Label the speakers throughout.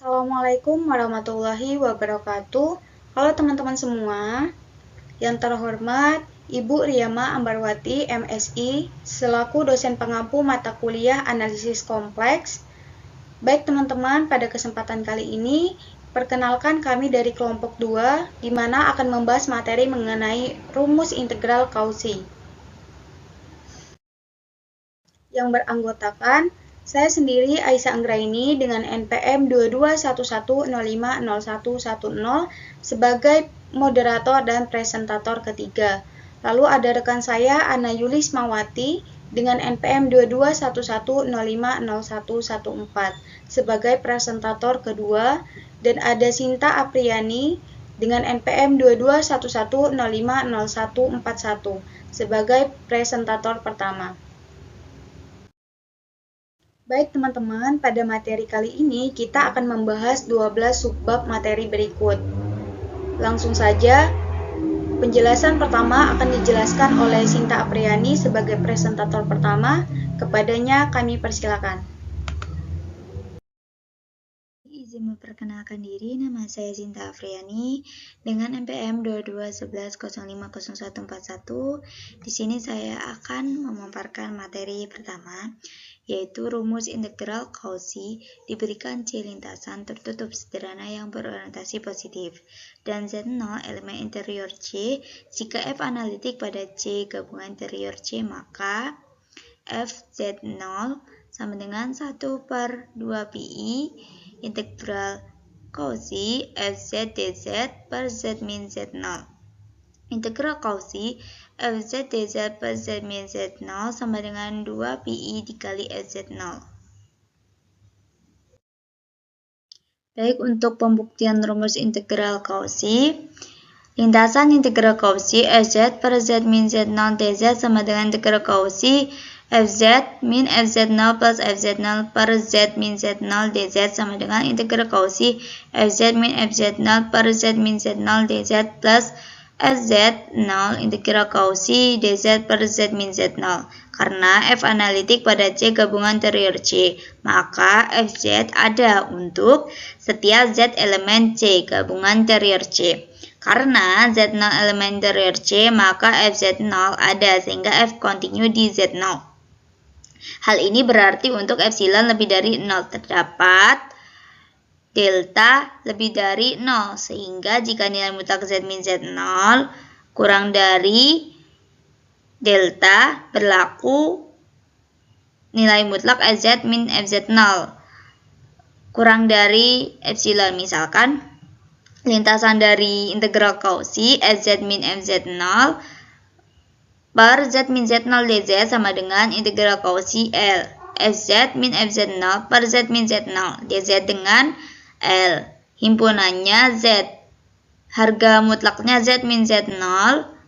Speaker 1: Assalamualaikum warahmatullahi wabarakatuh. Halo teman-teman semua. Yang terhormat Ibu Riyama Ambarwati, MSI, selaku dosen pengampu mata kuliah analisis kompleks. Baik teman-teman, pada kesempatan kali ini, perkenalkan kami dari kelompok 2, di mana akan membahas materi mengenai rumus integral Cauchy. Yang beranggotakan saya sendiri Aisyah Anggraini dengan NPM 2211050110 sebagai moderator dan presentator ketiga. Lalu ada rekan saya Ana Yulis Mawati dengan NPM 2211050114 sebagai presentator kedua, dan ada Sinta Apriani dengan NPM 2211050141 sebagai presentator pertama. Baik teman-teman, pada materi kali ini kita akan membahas 12 subbab materi berikut. Langsung saja, penjelasan pertama akan dijelaskan oleh Sinta Apriani sebagai presentator pertama. Kepadanya kami persilakan.
Speaker 2: Izin memperkenalkan diri, nama saya Sinta Apriani dengan NPM 2211050141. Di sini saya akan memaparkan materi pertama, yaitu rumus integral Cauchy diberikan C lintasan tertutup sederhana yang berorientasi positif dan Z0 elemen interior C. Jika F analitik pada C gabungan interior C, maka F Z0 sama dengan 1/2pi integral Cauchy Fz dz per Z min Z0. Integral Cauchy Fz dz per Z min Z0 sama dengan 2pi dikali Fz0. Baik, untuk pembuktian rumus integral Cauchy, lintasan integral Cauchy Fz per Z min Z0 dz sama dengan integral Cauchy Fz min Fz0 plus Fz0 per Z min Z0 dz sama dengan integral Cauchy Fz min Fz0 per Z min Z0 dz plus Fz0 integral Cauchy dz per Z min Z0. Karena F analitik pada C gabungan interior C, maka Fz ada untuk setiap Z elemen C gabungan interior C. Karena Z0 elemen interior C, maka Fz0 ada sehingga F kontinu di Z0. Hal ini berarti untuk epsilon lebih dari 0 terdapat delta lebih dari 0, sehingga jika nilai mutlak Z min Z0 kurang dari delta, berlaku nilai mutlak Fz min Fz0 kurang dari epsilon. Misalkan lintasan dari integral Cauchy Fz min Fz0 per Z min Z0 dz sama dengan integral Cauchy L Fz min Fz0 per Z min Z0 dz dengan L. Himpunannya Z. Harga mutlaknya Z min Z0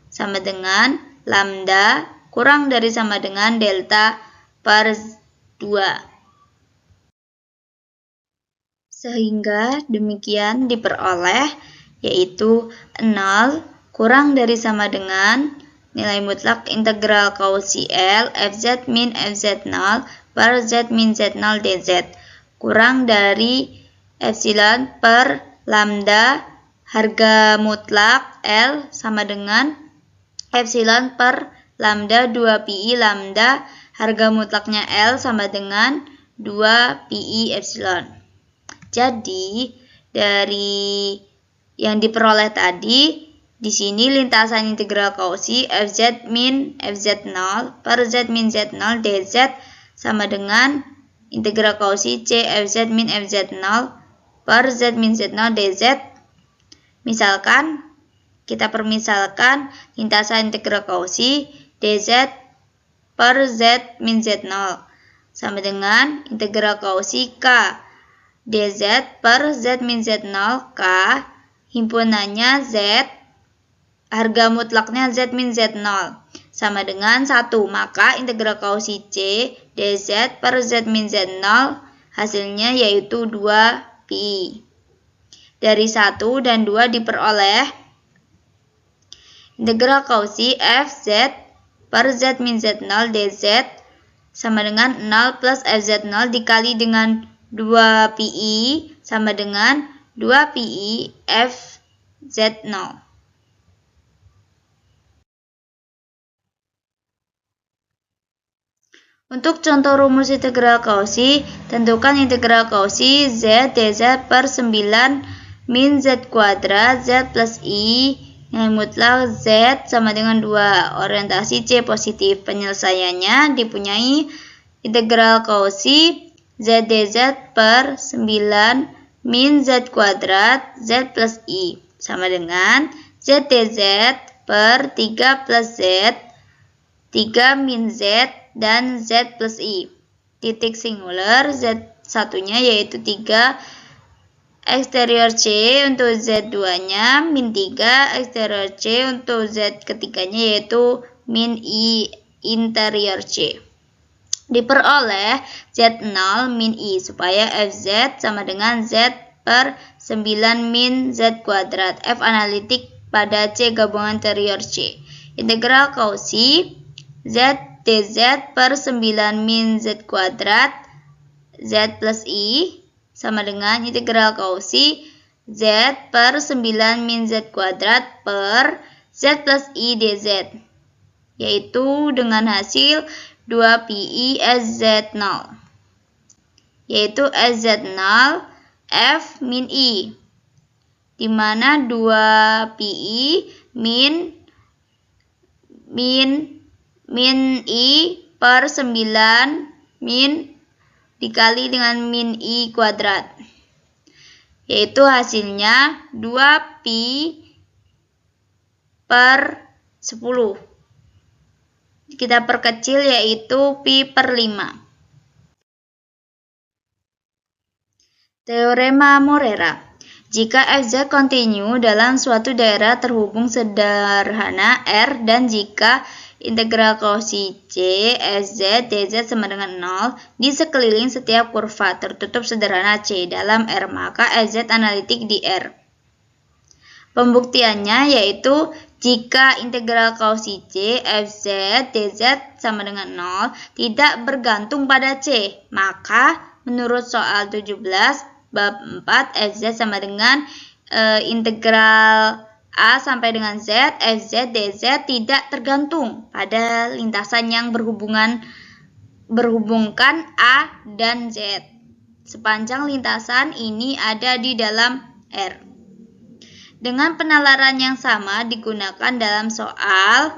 Speaker 2: sama dengan lambda kurang dari sama dengan delta per 2. Sehingga demikian diperoleh, yaitu 0 kurang dari sama dengan nilai mutlak integral Cauchy L Fz min Fz0 per Z min Z0 dz kurang dari epsilon per lambda harga mutlak L sama dengan epsilon per lambda 2pi lambda harga mutlaknya L sama dengan 2pi epsilon. Jadi dari yang diperoleh tadi, di sini lintasan integral Cauchy Fz min Fz0 per Z min Z0 dz sama dengan integral Cauchy C Fz min Fz0 per Z min Z0 dz. Misalkan, kita permisalkan lintasan integral Cauchy dz per Z min Z0 sama dengan integral Cauchy K dz per Z min Z0 K. Himpunannya Z. Harga mutlaknya Z min Z0 sama dengan 1, maka integral Cauchy C dz per Z min Z0 hasilnya yaitu 2pi. Dari 1 dan 2 diperoleh integral Cauchy Fz per Z min Z0 dz sama dengan 0 plus Fz0 dikali dengan 2pi sama dengan 2pi f z0. Untuk contoh rumus integral Cauchy, tentukan integral Cauchy z dz per 9 min z kuadrat z plus i nilai mutlak z sama dengan 2. Orientasi C positif. Penyelesaiannya dipunyai integral Cauchy z dz per 9 min z kuadrat z plus i sama dengan z dz per 3 plus z 3 min z dan z plus i. Titik singular z satunya yaitu 3 eksterior C untuk z2 nya min 3 eksterior C untuk z ketiganya yaitu min i interior C. Diperoleh z0 min i supaya fz sama dengan z per 9 min z kuadrat f analitik pada C gabungan interior C. Integral Cauchy z dz per 9 min z kuadrat z plus i sama dengan integral Cauchy z per 9 min z kuadrat per z plus i dz, yaitu dengan hasil 2pi sz0, yaitu sz0 f min i, di mana 2pi min i per 9 min dikali dengan min i kuadrat, yaitu hasilnya 2pi per 10. Kita perkecil yaitu pi per 5. Teorema Morera. Jika fz kontinu dalam suatu daerah terhubung sederhana R dan jika integral Cauchy C fz dz sama dengan 0 di sekeliling setiap kurva tertutup sederhana C dalam R, maka fz analitik di R. Pembuktiannya yaitu jika integral Cauchy C fz dz sama dengan 0 tidak bergantung pada C, maka menurut soal 17 bab 4 fz sama dengan integral A sampai dengan Z, fz dz tidak tergantung pada lintasan yang berhubungkan A dan Z. Sepanjang lintasan ini ada di dalam R. Dengan penalaran yang sama digunakan dalam soal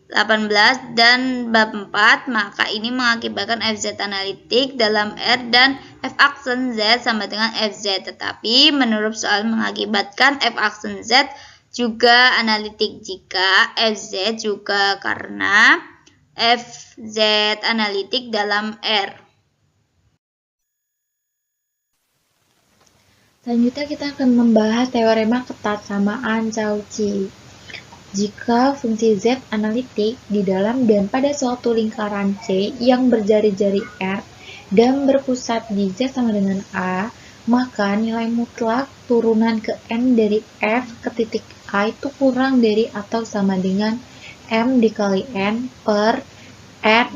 Speaker 2: 18 dan bab 4, maka ini mengakibatkan fz analitik dalam R dan f aksen Z sama dengan fz. Tetapi menurut soal mengakibatkan f aksen Z juga analitik jika fz juga karena fz analitik dalam R.
Speaker 1: Selanjutnya kita akan membahas teorema ketatsamaan Cauchy. Jika fungsi z analitik di dalam dan pada suatu lingkaran C yang berjari-jari R dan berpusat di Z sama dengan A, maka nilai mutlak turunan ke n dari f ke titik A itu kurang dari atau sama dengan m dikali n per r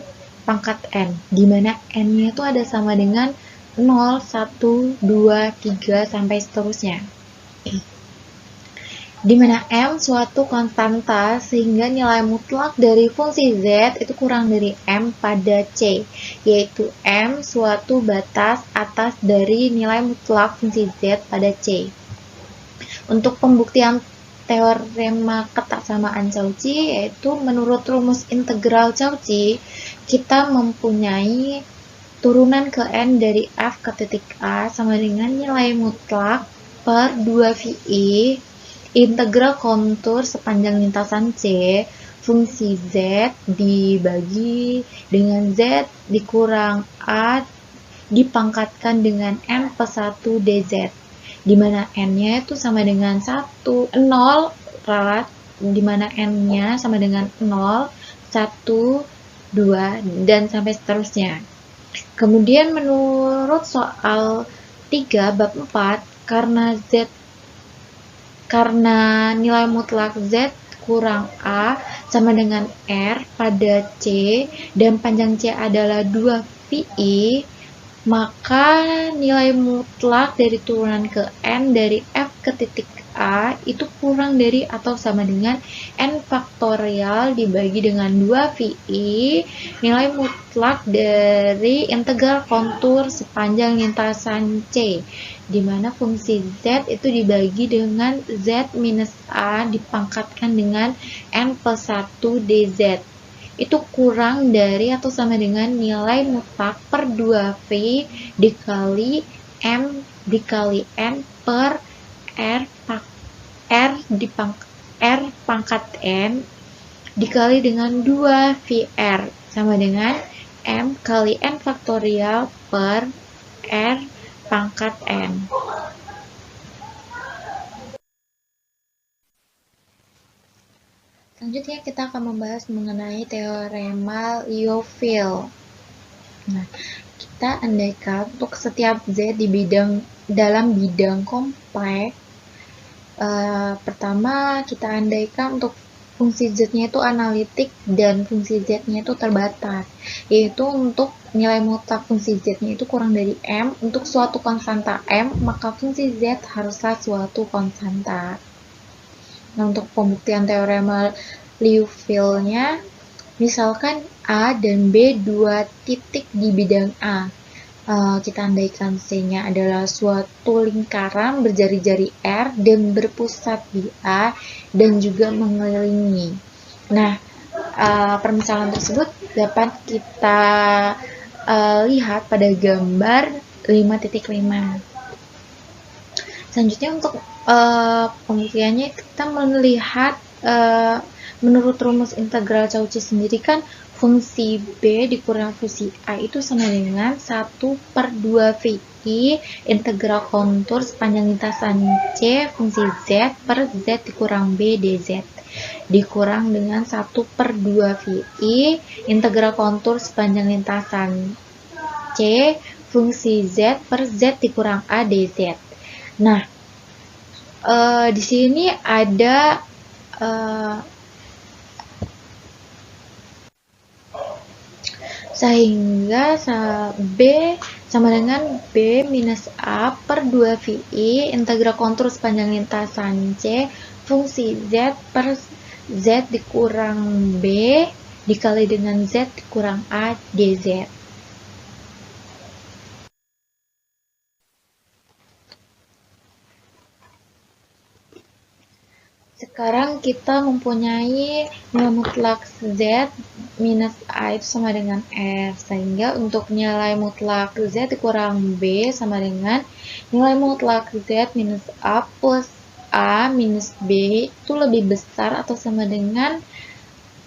Speaker 1: pangkat n, di mana n-nya itu ada sama dengan 0, 1, 2, 3, sampai seterusnya. Di mana m suatu konstanta sehingga nilai mutlak dari fungsi z itu kurang dari m pada C, yaitu m suatu batas atas dari nilai mutlak fungsi z pada C. Untuk pembuktian teorema ketatsamaan Cauchy, yaitu menurut rumus integral Cauchy, kita mempunyai turunan ke n dari f ke titik A sama dengan nilai mutlak per 2vi integral kontur sepanjang lintasan C fungsi z dibagi dengan z dikurang a dipangkatkan dengan m per 1 dz, di mana n-nya itu sama dengan 0, di mana n-nya sama dengan 0, 1, 2, dan sampai seterusnya. Kemudian menurut soal 3 bab 4, karena nilai mutlak z kurang a sama dengan r pada C dan panjang C adalah 2pi,
Speaker 2: maka nilai mutlak dari turunan ke n dari f ke titik a itu kurang dari atau sama dengan n faktorial dibagi dengan 2VI nilai mutlak dari integral kontur sepanjang lintasan C, di mana fungsi z itu dibagi dengan z minus a dipangkatkan dengan n plus 1 dz. Itu kurang dari atau sama dengan nilai mutlak per 2V dikali M dikali N per R pangkat N dikali dengan 2VR sama dengan M kali N faktorial per R pangkat N. Selanjutnya kita akan membahas mengenai teorema Liouville. Nah, kita andaikan untuk setiap Z dalam bidang kompleks, pertama kita andaikan untuk fungsi Z-nya itu analitik dan fungsi Z-nya itu terbatas, yaitu untuk nilai mutlak fungsi Z-nya itu kurang dari M, untuk suatu konstanta M, maka fungsi Z haruslah suatu konstanta. Nah, untuk pembuktian teorema Liouville-nya, misalkan A dan B dua titik di bidang A. Kita andaikan C-nya adalah suatu lingkaran berjari-jari R dan berpusat di A dan juga mengelilingi. Nah, permisalan tersebut dapat kita lihat pada gambar 5.5. Selanjutnya untuk pembuktiannya kita melihat menurut rumus integral Cauchy sendiri kan fungsi B dikurang fungsi A itu sama dengan 1/2VI integral kontur sepanjang lintasan C fungsi Z per Z dikurang B dz dikurang dengan 1/2VI integral kontur sepanjang lintasan C fungsi Z per Z dikurang A dz. Nah, di sini ada sehingga B sama dengan B minus A per 2VI integral kontur sepanjang lintasan C fungsi Z per Z dikurang B dikali dengan Z dikurang A dz. Sekarang kita mempunyai nilai mutlak Z minus A itu sama dengan R, sehingga untuk nilai mutlak Z dikurang B sama dengan nilai mutlak Z minus A plus A minus B itu lebih besar atau sama dengan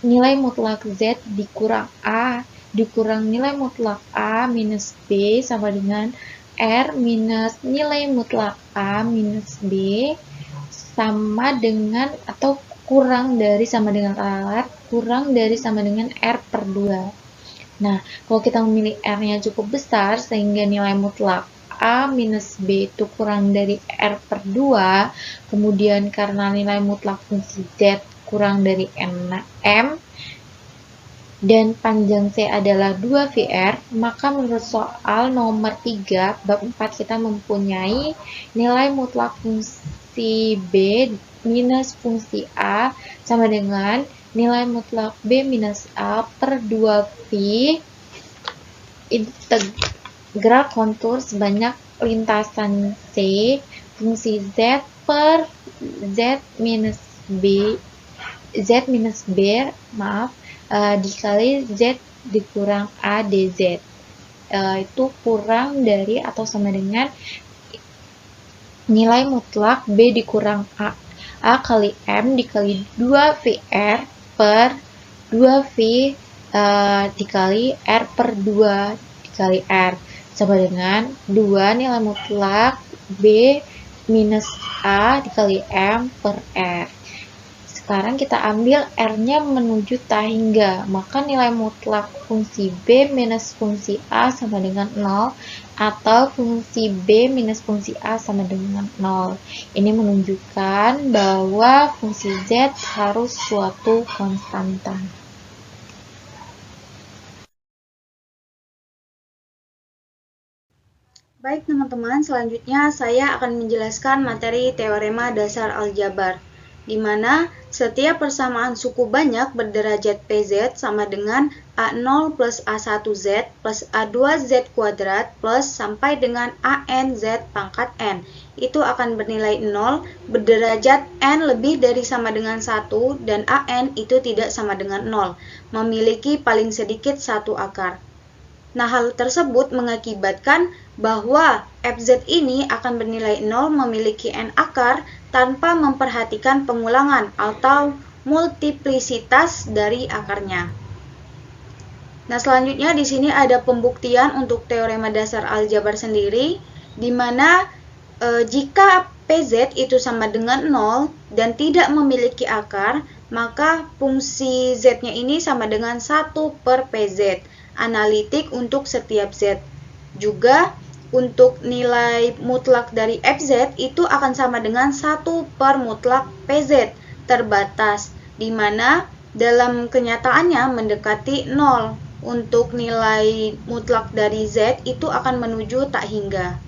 Speaker 2: nilai mutlak Z dikurang A dikurang nilai mutlak A minus B sama dengan R minus nilai mutlak A minus B sama dengan atau kurang dari sama dengan lalat, kurang dari sama dengan R per 2. Nah, kalau kita memilih R-nya cukup besar sehingga nilai mutlak A minus B itu kurang dari R per 2, kemudian karena nilai mutlak fungsi Z kurang dari M, dan panjang C adalah 2VR, maka menurut soal nomor 3, bab 4 kita mempunyai nilai mutlak fungsi B minus fungsi A sama dengan nilai mutlak B minus A per 2V integral kontur sebanyak lintasan C fungsi Z per Z minus B dikali Z dikurang A dz. Itu kurang dari atau sama dengan nilai mutlak B dikurang A kali M dikali 2VR per 2V dikali R per 2 dikali R sama dengan 2 nilai mutlak B minus A dikali M per R. Sekarang kita ambil R-nya menuju tahingga, maka nilai mutlak fungsi B minus fungsi A sama dengan 0, atau fungsi B minus fungsi A sama dengan 0. Ini menunjukkan bahwa fungsi Z harus suatu konstanta.
Speaker 1: Baik teman-teman, selanjutnya saya akan menjelaskan materi teorema dasar aljabar, di mana setiap persamaan suku banyak berderajat PZ sama dengan A0 plus A1Z plus A2Z kuadrat plus sampai dengan ANZ pangkat N. Itu akan bernilai 0, berderajat N lebih dari sama dengan 1, dan AN itu tidak sama dengan 0, memiliki paling sedikit satu akar. Nah, hal tersebut mengakibatkan bahwa FZ ini akan bernilai 0 memiliki N akar tanpa memperhatikan pengulangan atau multiplisitas dari akarnya. Nah, selanjutnya di sini ada pembuktian untuk teorema dasar aljabar sendiri, di mana jika PZ itu sama dengan 0 dan tidak memiliki akar, maka fungsi Z-nya ini sama dengan 1 per PZ. Analitik untuk setiap Z. Juga untuk nilai mutlak dari FZ itu akan sama dengan 1 per mutlak PZ terbatas, di mana dalam kenyataannya mendekati 0. Untuk nilai mutlak dari Z itu akan menuju tak hingga.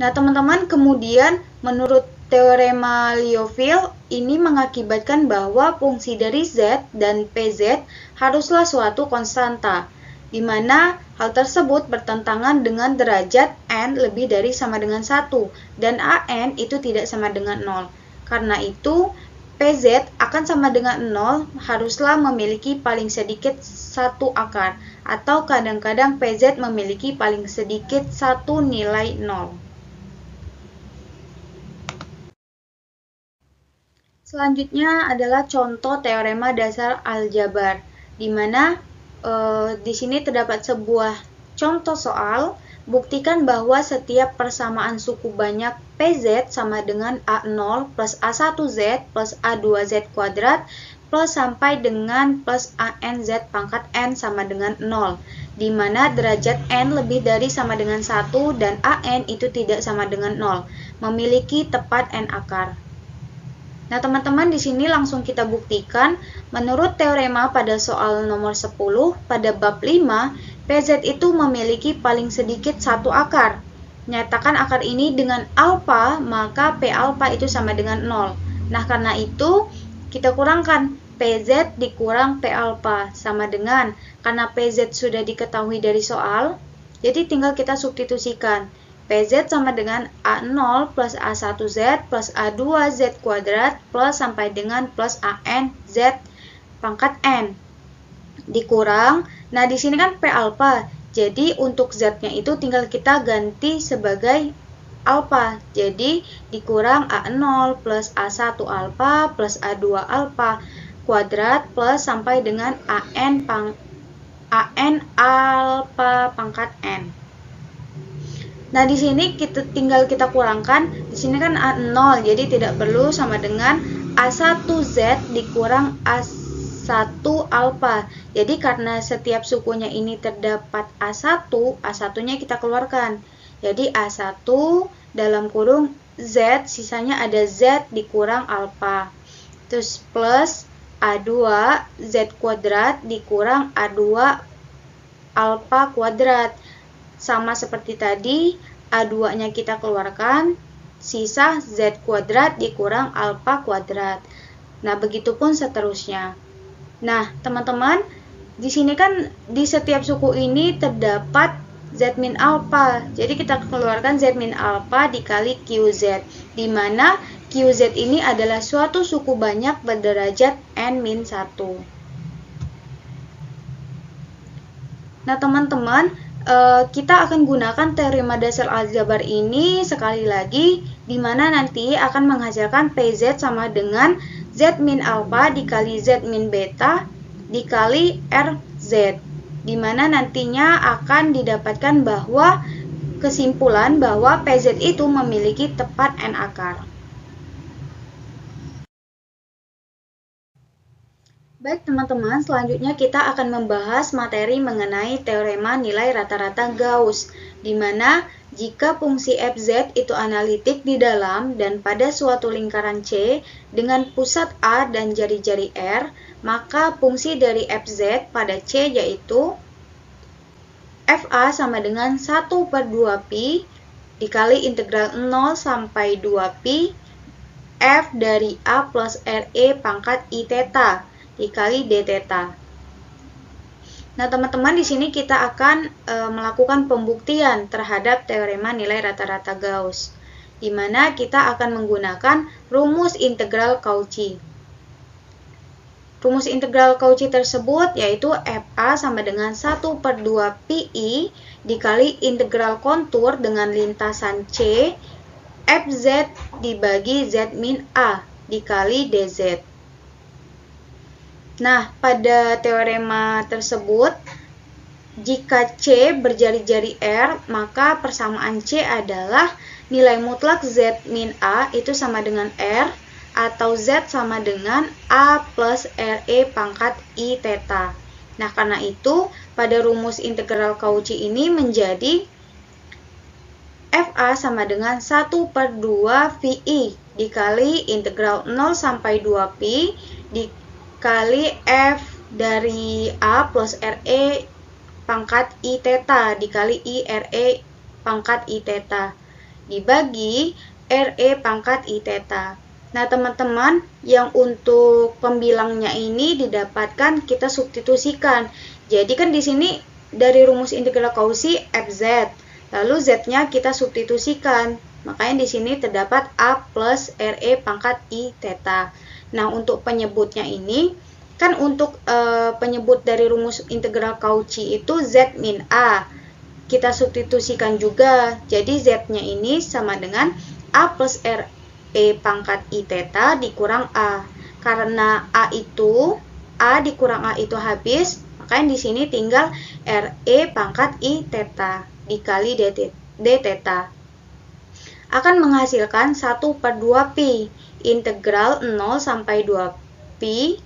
Speaker 1: Nah, teman-teman, kemudian menurut teorema Liouville ini mengakibatkan bahwa fungsi dari Z dan PZ haruslah suatu konstanta, di mana hal tersebut bertentangan dengan derajat N lebih dari sama dengan 1, dan AN itu tidak sama dengan 0. Karena itu, PZ akan sama dengan 0 haruslah memiliki paling sedikit satu akar, atau kadang-kadang PZ memiliki paling sedikit satu nilai 0. Selanjutnya adalah contoh teorema dasar aljabar, di mana di sini terdapat sebuah contoh soal. Buktikan bahwa setiap persamaan suku banyak PZ sama dengan A0 plus A1Z plus A2Z kuadrat plus sampai dengan plus ANZ pangkat N sama dengan 0, di mana derajat N lebih dari sama dengan 1 dan AN itu tidak sama dengan 0, memiliki tepat N akar. Nah, teman-teman, di sini langsung kita buktikan menurut teorema pada soal nomor 10 pada bab 5, PZ itu memiliki paling sedikit satu akar. Nyatakan akar ini dengan alfa, maka P alfa itu sama dengan 0. Nah, karena itu kita kurangkan PZ dikurang P alfa sama dengan, karena PZ sudah diketahui dari soal, jadi tinggal kita substitusikan. PZ sama dengan A0 plus A1Z plus A2Z kuadrat plus sampai dengan plus ANZ pangkat N dikurang. Nah, di sini kan P alfa. Jadi untuk Z-nya itu tinggal kita ganti sebagai alfa. Jadi dikurang A0 plus A1 alfa plus A2 alfa kuadrat plus sampai dengan AN alfa pangkat N. Nah, di sini tinggal kita kurangkan. Di sini kan A0, jadi tidak perlu sama dengan A1Z dikurang A1 alfa. Jadi karena setiap sukunya ini terdapat A1, A1-nya kita keluarkan. Jadi A1 dalam kurung Z, sisanya ada Z dikurang alfa. Terus plus A2 Z kuadrat dikurang A2 alfa kuadrat. Sama seperti tadi, A2-nya kita keluarkan, sisa Z kuadrat dikurang alfa kuadrat. Nah, begitupun seterusnya. Nah, teman-teman, di sini kan di setiap suku ini terdapat Z min alfa. Jadi kita keluarkan Z min alfa dikali QZ, di mana QZ ini adalah suatu suku banyak berderajat N min 1. Nah, teman-teman, kita akan gunakan teorema dasar aljabar ini sekali lagi, di mana nanti akan menghasilkan PZ sama dengan Z min alfa dikali Z min beta dikali RZ, di mana nantinya akan didapatkan bahwa kesimpulan bahwa PZ itu memiliki tepat N akar. Baik teman-teman, selanjutnya kita akan membahas materi mengenai teorema nilai rata-rata Gauss, di mana jika fungsi Fz itu analitik di dalam dan pada suatu lingkaran C dengan pusat A dan jari-jari R, maka fungsi dari Fz pada C yaitu FA sama dengan 1/2pi dikali integral 0 sampai 2pi F dari A plus RE pangkat I theta dikali D theta. Nah, teman-teman, di sini kita akan melakukan pembuktian terhadap teorema nilai rata-rata Gauss, di mana kita akan menggunakan rumus integral Cauchy. Rumus integral Cauchy tersebut yaitu FA sama dengan 1/2pi dikali integral kontur dengan lintasan C FZ dibagi Z min A dikali DZ. Nah, pada teorema tersebut, jika C berjari-jari R, maka persamaan C adalah nilai mutlak Z min A itu sama dengan R, atau Z sama dengan A plus RE pangkat I theta. Nah, karena itu, pada rumus integral Cauchy ini menjadi FA sama dengan 1/2VI dikali integral 0 sampai 2pi dikali F dari A plus RE pangkat I theta dikali I RE pangkat I theta dibagi RE pangkat I theta. Nah, teman-teman, yang untuk pembilangnya ini didapatkan kita substitusikan. Jadi kan di sini dari rumus integral Cauchy FZ, lalu Z-nya kita substitusikan. Makanya di sini terdapat A plus RE pangkat I theta. Nah, untuk penyebutnya ini kan untuk penyebut dari rumus integral Cauchy itu Z min A. Kita substitusikan juga. Jadi Z-nya ini sama dengan A plus RE pangkat I theta dikurang A. Karena A dikurang A itu habis, makanya di sini tinggal RE pangkat I theta dikali D theta. Akan menghasilkan 1/2pi integral 0 sampai 2pi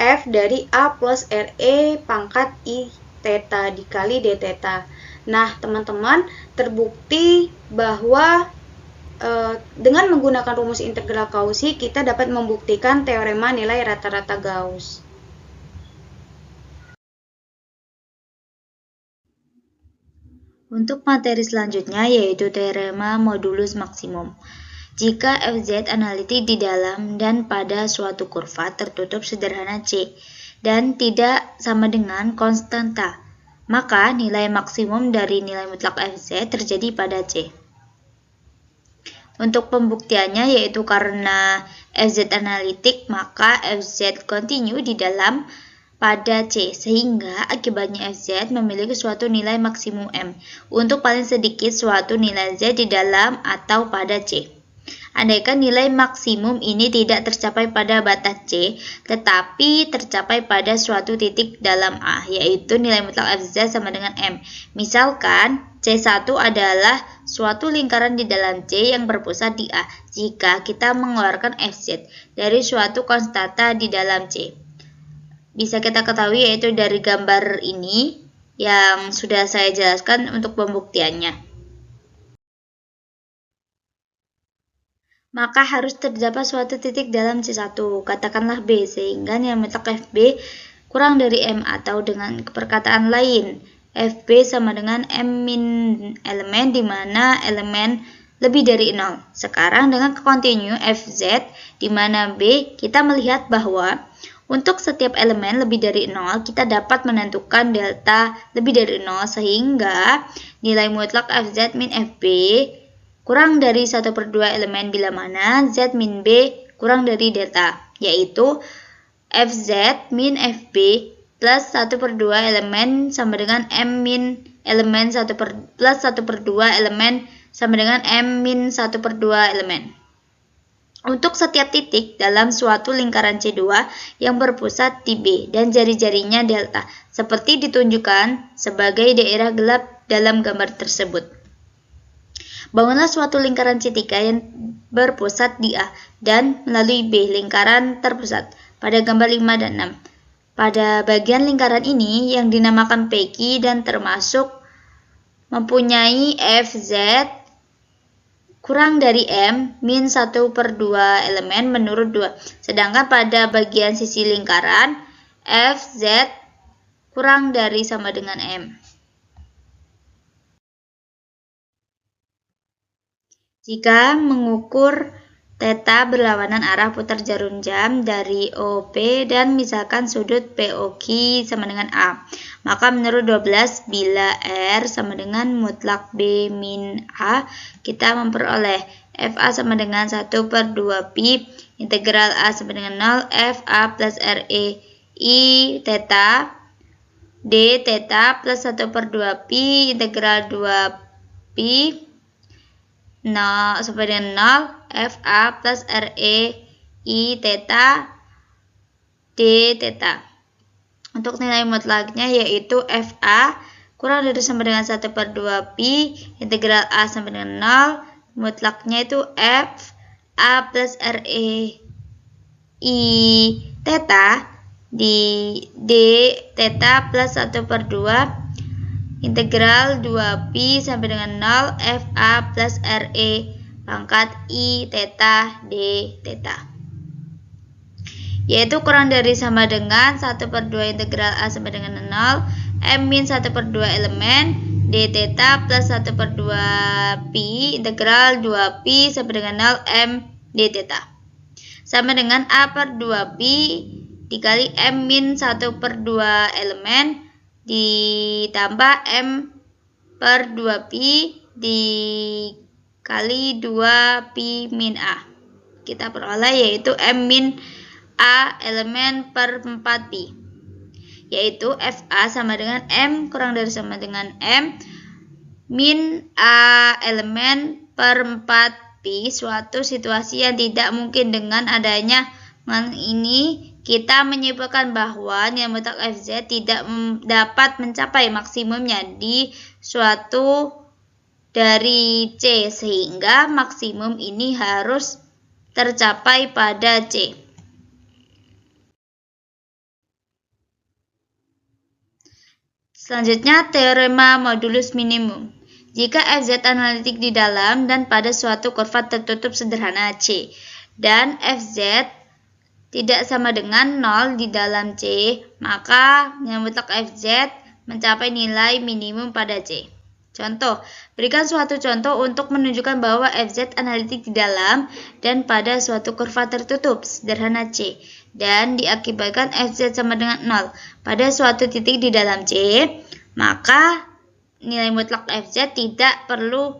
Speaker 1: F dari A plus RE pangkat I theta dikali D theta. Nah, teman-teman, terbukti bahwa dengan menggunakan rumus integral Cauchy, kita dapat membuktikan teorema nilai rata-rata Gauss.
Speaker 2: Untuk materi selanjutnya yaitu teorema modulus maksimum. Jika FZ analitik di dalam dan pada suatu kurva tertutup sederhana C dan tidak sama dengan konstanta, maka nilai maksimum dari nilai mutlak FZ terjadi pada C. Untuk pembuktiannya yaitu karena FZ analitik, maka FZ kontinu di dalam pada C, sehingga akibatnya FZ memiliki suatu nilai maksimum M untuk paling sedikit suatu nilai Z di dalam atau pada C. Andaikan nilai maksimum ini tidak tercapai pada batas C, tetapi tercapai pada suatu titik dalam A, yaitu nilai mutlak FZ sama dengan M. Misalkan, C1 adalah suatu lingkaran di dalam C yang berpusat di A jika kita mengeluarkan FZ dari suatu konstanta di dalam C. Bisa kita ketahui yaitu dari gambar ini yang sudah saya jelaskan untuk pembuktiannya. Maka harus terdapat suatu titik dalam C1, katakanlah B, sehingga nilai mutlak FB kurang dari M, atau dengan perkataan lain, FB sama dengan M min elemen di mana elemen lebih dari 0. Sekarang dengan kontinu FZ di mana B, kita melihat bahwa untuk setiap elemen lebih dari 0, kita dapat menentukan delta lebih dari 0 sehingga nilai mutlak FZ min FB kurang dari 1/2 elemen bila mana Z min B kurang dari delta, yaitu FZ min FB plus 1/2 elemen sama dengan M min elemen plus 1/2 elemen sama dengan M min 1/2 elemen. Untuk setiap titik dalam suatu lingkaran C2 yang berpusat di B dan jari-jarinya delta, seperti ditunjukkan sebagai daerah gelap dalam gambar tersebut. Bangunlah suatu lingkaran C3 yang berpusat di A dan melalui B lingkaran terpusat pada gambar 5 dan 6. Pada bagian lingkaran ini yang dinamakan PQ dan termasuk mempunyai FZ kurang dari M min 1/2 elemen menurut 2. Sedangkan pada bagian sisi lingkaran FZ kurang dari sama dengan M. Jika mengukur theta berlawanan arah putar jarum jam dari OP dan misalkan sudut POQ sama dengan A, maka menurut 12 bila R sama dengan mutlak B min A, kita memperoleh FA sama dengan 1/2 pi integral A sama dengan 0 FA plus RE I theta D theta plus 1/2 pi integral 2 pi 0 sampai dengan 0 FA plus RE I theta D theta. Untuk nilai mutlaknya yaitu FA kurang dari sama dengan 1/2 pi integral A sampai dengan 0, mutlaknya itu FA plus RE I theta di D theta plus 1/2 integral 2 pi sampai dengan 0 FA plus RE pangkat I theta D theta, yaitu kurang dari sama dengan 1/2 integral A sampai dengan 0 M min 1/2 elemen D theta plus 1/2 pi integral 2 pi sampai dengan 0 M D theta sama dengan A/2 pi dikali M min 1/2 elemen ditambah M/2 pi dikali 2 pi min A. Kita peroleh yaitu M min A elemen per 4 pi, yaitu FA sama dengan M kurang dari sama dengan M min A elemen per 4 pi, suatu situasi yang tidak mungkin. Dengan adanya ini kita menyimpulkan bahwa nilai mutlak FZ tidak dapat mencapai maksimumnya di suatu dari C, sehingga maksimum ini harus tercapai pada C. Selanjutnya, teorema modulus minimum. Jika FZ analitik di dalam dan pada suatu kurva tertutup sederhana C, dan FZ tidak sama dengan 0 di dalam C, maka nilai mutlak FZ mencapai nilai minimum pada C. Contoh, berikan suatu contoh untuk menunjukkan bahwa FZ analitik di dalam dan pada suatu kurva tertutup sederhana C, dan diakibatkan FZ sama dengan 0 pada suatu titik di dalam C, maka nilai mutlak FZ tidak perlu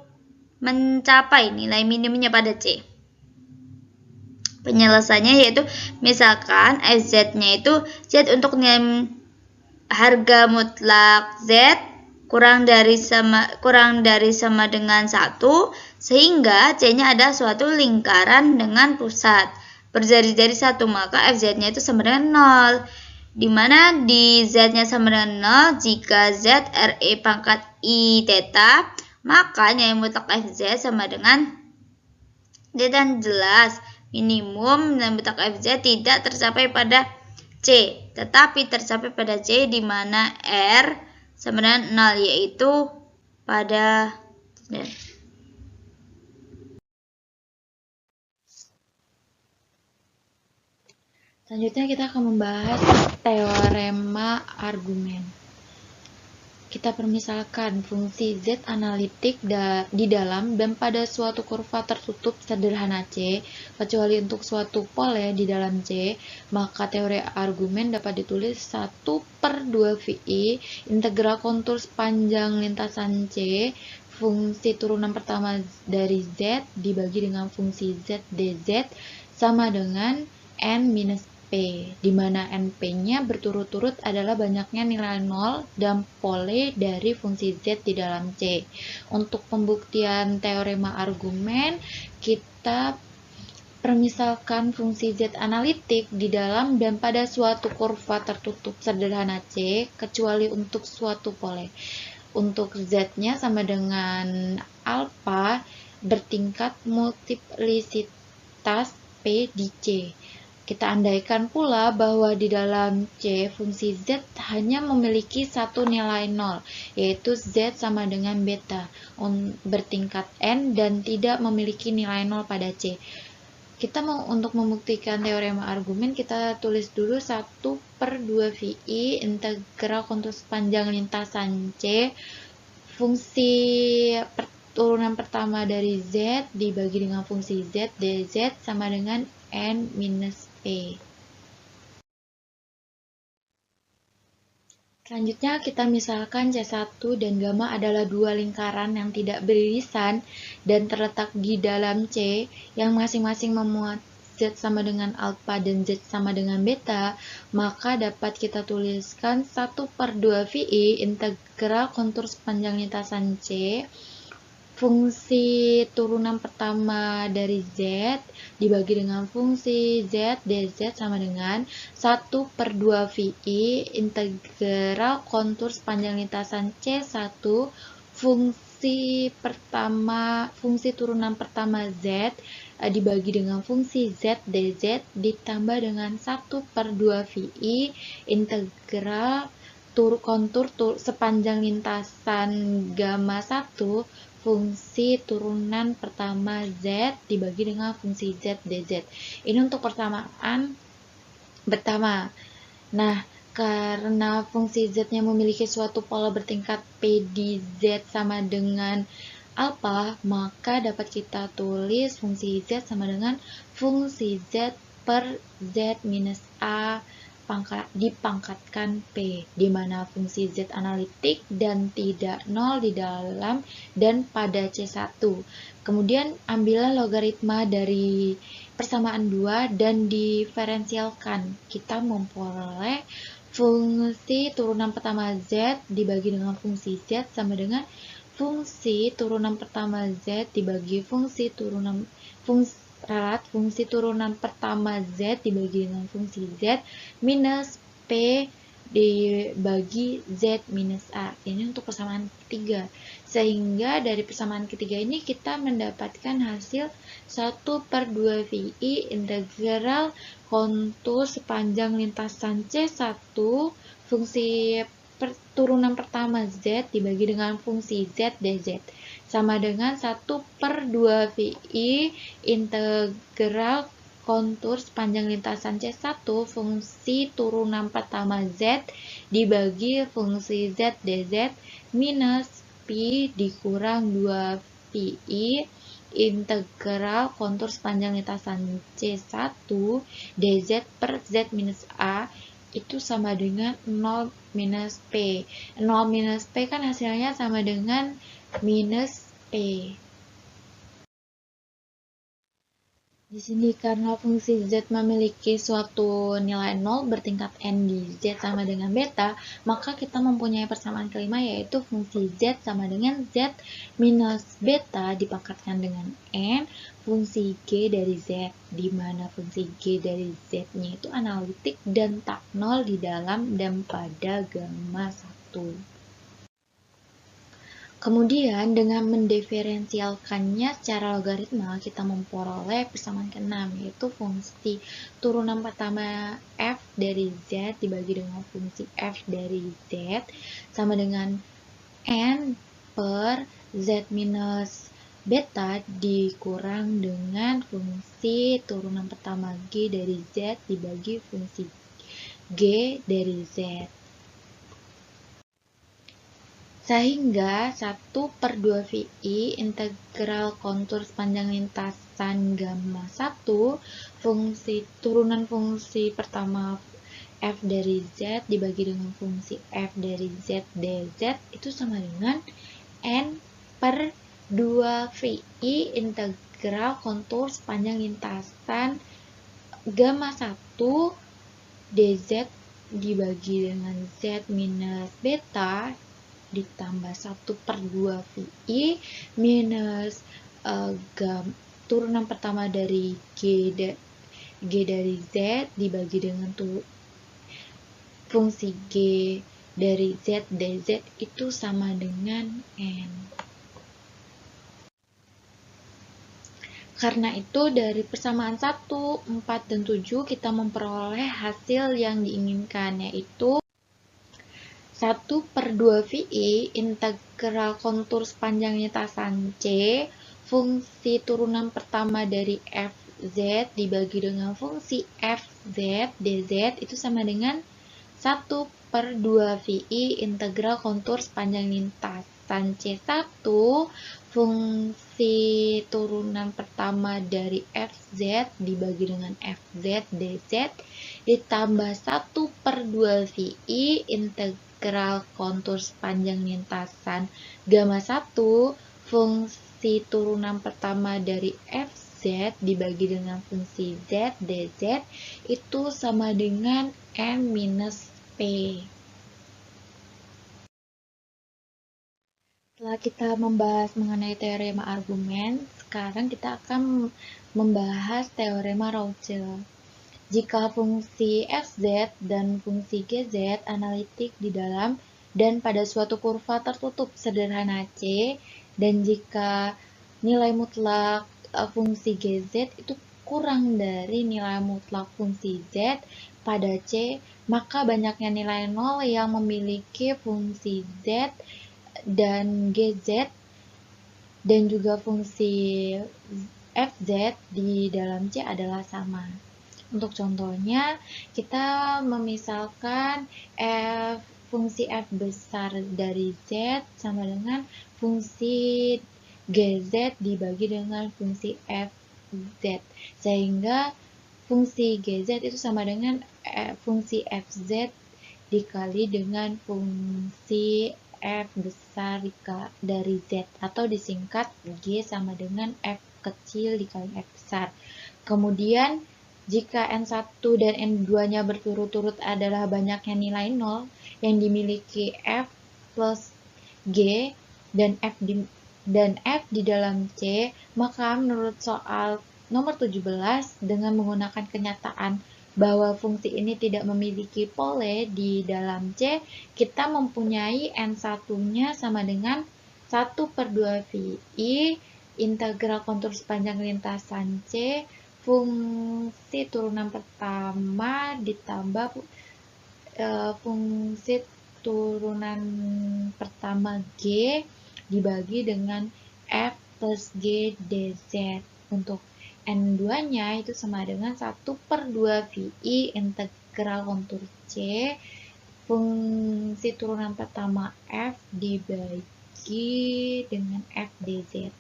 Speaker 2: mencapai nilai minimumnya pada C. Penyelesaiannya yaitu misalkan FZ-nya itu Z untuk nilai harga mutlak Z kurang dari sama dengan 1, sehingga C-nya ada suatu lingkaran dengan pusat berjari-jari 1, maka FZ-nya itu sama dengan 0, di mana di Z-nya sama dengan 0 jika Z RE pangkat I theta, maka nilai mutlak FZ sama dengan D, dan jelas minimum nilai mutlak FZ tidak tercapai pada C, tetapi tercapai pada C di mana R sama dengan 0, yaitu pada D.
Speaker 1: Selanjutnya kita akan membahas teorema argumen. Kita permisalkan fungsi Z analitik di dalam dan pada suatu kurva tertutup sederhana C, kecuali untuk suatu pole di dalam C, maka teori argumen dapat ditulis 1/2 VI integral kontur sepanjang lintasan C, fungsi turunan pertama dari Z dibagi dengan fungsi Z dz sama dengan N minus P, di mana NP-nya berturut-turut adalah banyaknya nilai 0 dan pole dari fungsi Z di dalam C. Untuk pembuktian teorema argumen, kita permisalkan fungsi Z analitik di dalam dan pada suatu kurva tertutup sederhana C, kecuali untuk suatu pole. Untuk Z-nya sama dengan alpha bertingkat multiplisitas P di C. Kita andaikan pula bahwa di dalam C fungsi Z hanya memiliki satu nilai 0, yaitu Z sama dengan beta bertingkat N dan tidak memiliki nilai 0 pada C. Untuk membuktikan teorema argumen, kita tulis dulu 1/2 VI integral kontur sepanjang lintasan C. Fungsi
Speaker 2: turunan pertama dari Z dibagi dengan fungsi Z dz sama dengan N minus P. Selanjutnya kita misalkan C1 dan gamma adalah dua lingkaran yang tidak beririsan dan terletak di dalam C yang masing-masing memuat Z sama dengan alpha dan Z sama dengan beta, maka dapat kita tuliskan 1/2 VI integral kontur sepanjang lintasan C fungsi turunan pertama dari Z dibagi dengan fungsi Z dz sama dengan 1/2 VI integral kontur sepanjang lintasan C1 fungsi turunan pertama Z dibagi dengan fungsi Z dz ditambah dengan 1/2 VI integral kontur sepanjang lintasan gamma 1 fungsi turunan pertama Z dibagi dengan fungsi Z dz. Ini untuk persamaan pertama. Nah, karena fungsi Z-nya memiliki suatu pola bertingkat P di Z sama dengan alpha, maka dapat kita tulis fungsi Z sama dengan fungsi Z per Z minus A dipangkatkan P, di mana fungsi Z analitik dan tidak nol di dalam dan pada C1. Kemudian ambillah logaritma dari persamaan 2 dan diferensialkan. Kita memperoleh fungsi turunan pertama Z dibagi dengan fungsi Z sama dengan fungsi turunan pertama Z dibagi fungsi turunan pertama Z dibagi dengan fungsi Z minus P dibagi Z minus A. Ini untuk persamaan ketiga. Sehingga dari persamaan ketiga ini kita mendapatkan hasil 1/2 VI integral kontur sepanjang lintasan C1 fungsi turunan pertama Z dibagi dengan fungsi Z dz sama dengan 1/2 VI integral kontur sepanjang lintasan C1 fungsi turunan pertama Z dibagi fungsi Z dz minus Pi dikurang 2 VI integral kontur sepanjang lintasan C1 dz per Z minus A itu sama dengan 0 minus P. 0 minus P kan hasilnya sama dengan minus P. Di sini karena fungsi Z memiliki suatu nilai 0 bertingkat N di Z sama dengan beta, maka kita mempunyai persamaan kelima yaitu fungsi Z sama dengan Z minus beta dipangkatkan dengan N fungsi G dari Z, di mana fungsi G dari Z-nya itu analitik dan tak nol di dalam dan pada gamma 1. Kemudian dengan mendiferensialkannya secara logaritma kita memperoleh persamaan ke-6 yaitu fungsi turunan pertama f dari Z dibagi dengan fungsi f dari Z sama dengan N per Z minus beta dikurang dengan fungsi turunan pertama G dari Z dibagi fungsi G dari Z. Sehingga 1/2 VI integral kontur sepanjang lintasan gamma 1 fungsi turunan fungsi pertama f dari Z dibagi dengan fungsi f dari Z dz itu sama dengan N/2 VI integral kontur sepanjang lintasan gamma 1 dz dibagi dengan Z minus beta ditambah 1/2 VI minus turunan pertama dari G dari Z dibagi dengan fungsi G dari Z dz itu sama dengan N. Karena itu dari persamaan 1, 4, dan 7 kita memperoleh hasil yang diinginkan yaitu 1/2 VI integral kontur sepanjang lintasan C fungsi turunan pertama dari FZ dibagi dengan fungsi FZ dz itu sama dengan 1/2 VI integral kontur sepanjang lintasan lintasan C1, fungsi turunan pertama dari Fz dibagi dengan Fz dz ditambah 1/2 VI integral kontur sepanjang lintasan gamma 1, fungsi turunan pertama dari Fz dibagi dengan fungsi z dz itu sama dengan n minus p. Setelah kita membahas mengenai teorema argumen, sekarang kita akan membahas teorema Rouchet. Jika fungsi Fz dan fungsi Gz analitik di dalam dan pada suatu kurva tertutup sederhana C, dan jika nilai mutlak fungsi Gz itu kurang dari nilai mutlak fungsi Z pada C, maka banyaknya nilai nol yang memiliki fungsi Z dan Gz dan juga fungsi Fz di dalam C adalah sama. Untuk contohnya, kita memisalkan fungsi f besar dari Z sama dengan fungsi Gz dibagi dengan fungsi Fz, sehingga fungsi Gz itu sama dengan fungsi Fz dikali dengan fungsi f besar dari Z, atau disingkat G sama dengan f kecil dikali f besar. Kemudian jika N1 dan N2-nya berturut-turut adalah banyaknya nilai 0 yang dimiliki F plus G dan F di dalam C, maka menurut soal nomor 17 dengan menggunakan kenyataan bahwa fungsi ini tidak memiliki pole di dalam C, kita mempunyai N1-nya sama dengan 1/2 VI integral kontur sepanjang lintasan C fungsi turunan pertama ditambah fungsi turunan pertama G dibagi dengan F plus G dz. Untuk N2-nya itu sama dengan 1/2 VI integral kontur C fungsi turunan pertama F dibagi dengan F dz.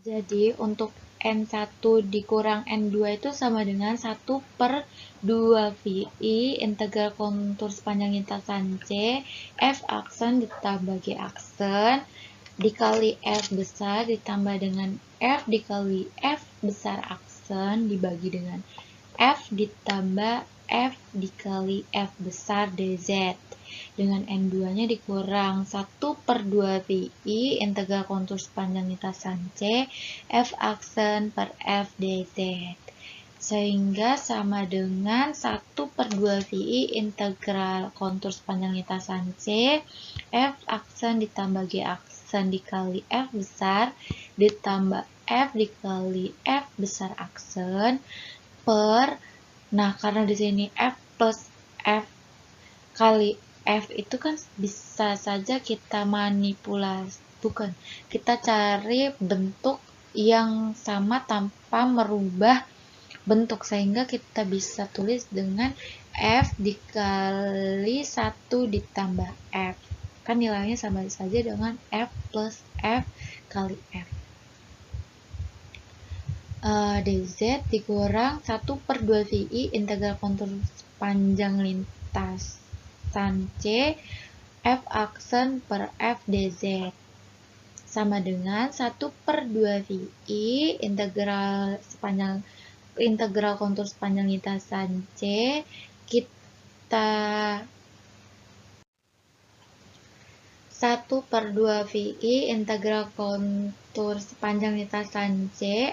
Speaker 2: Jadi untuk N1 dikurang N2 itu sama dengan 1/2 VI integral kontur sepanjang lintasan C F aksen ditambah G aksen dikali F besar ditambah dengan F dikali F besar aksen dibagi dengan F ditambah F dikali F besar dz. Dengan N2-nya dikurang 1/2 VI integral kontur sepanjang lintasan C F aksen per F dz, sehingga sama dengan 1/2 VI integral kontur sepanjang lintasan C F aksen ditambah G aksen dikali F besar ditambah F dikali F besar aksen per, nah karena di sini F plus F kali F itu kan bisa saja kita manipulasi, kita cari bentuk yang sama tanpa merubah bentuk, sehingga kita bisa tulis dengan F dikali 1 ditambah F, kan nilainya sama saja dengan F plus F kali F. dz dikurang 1/2 VI integral kontur sepanjang lintasan C F aksen per F dz sama dengan 1/2 VI integral kontur sepanjang lintasan C, kita 1/2 VI integral kontur sepanjang lintasan C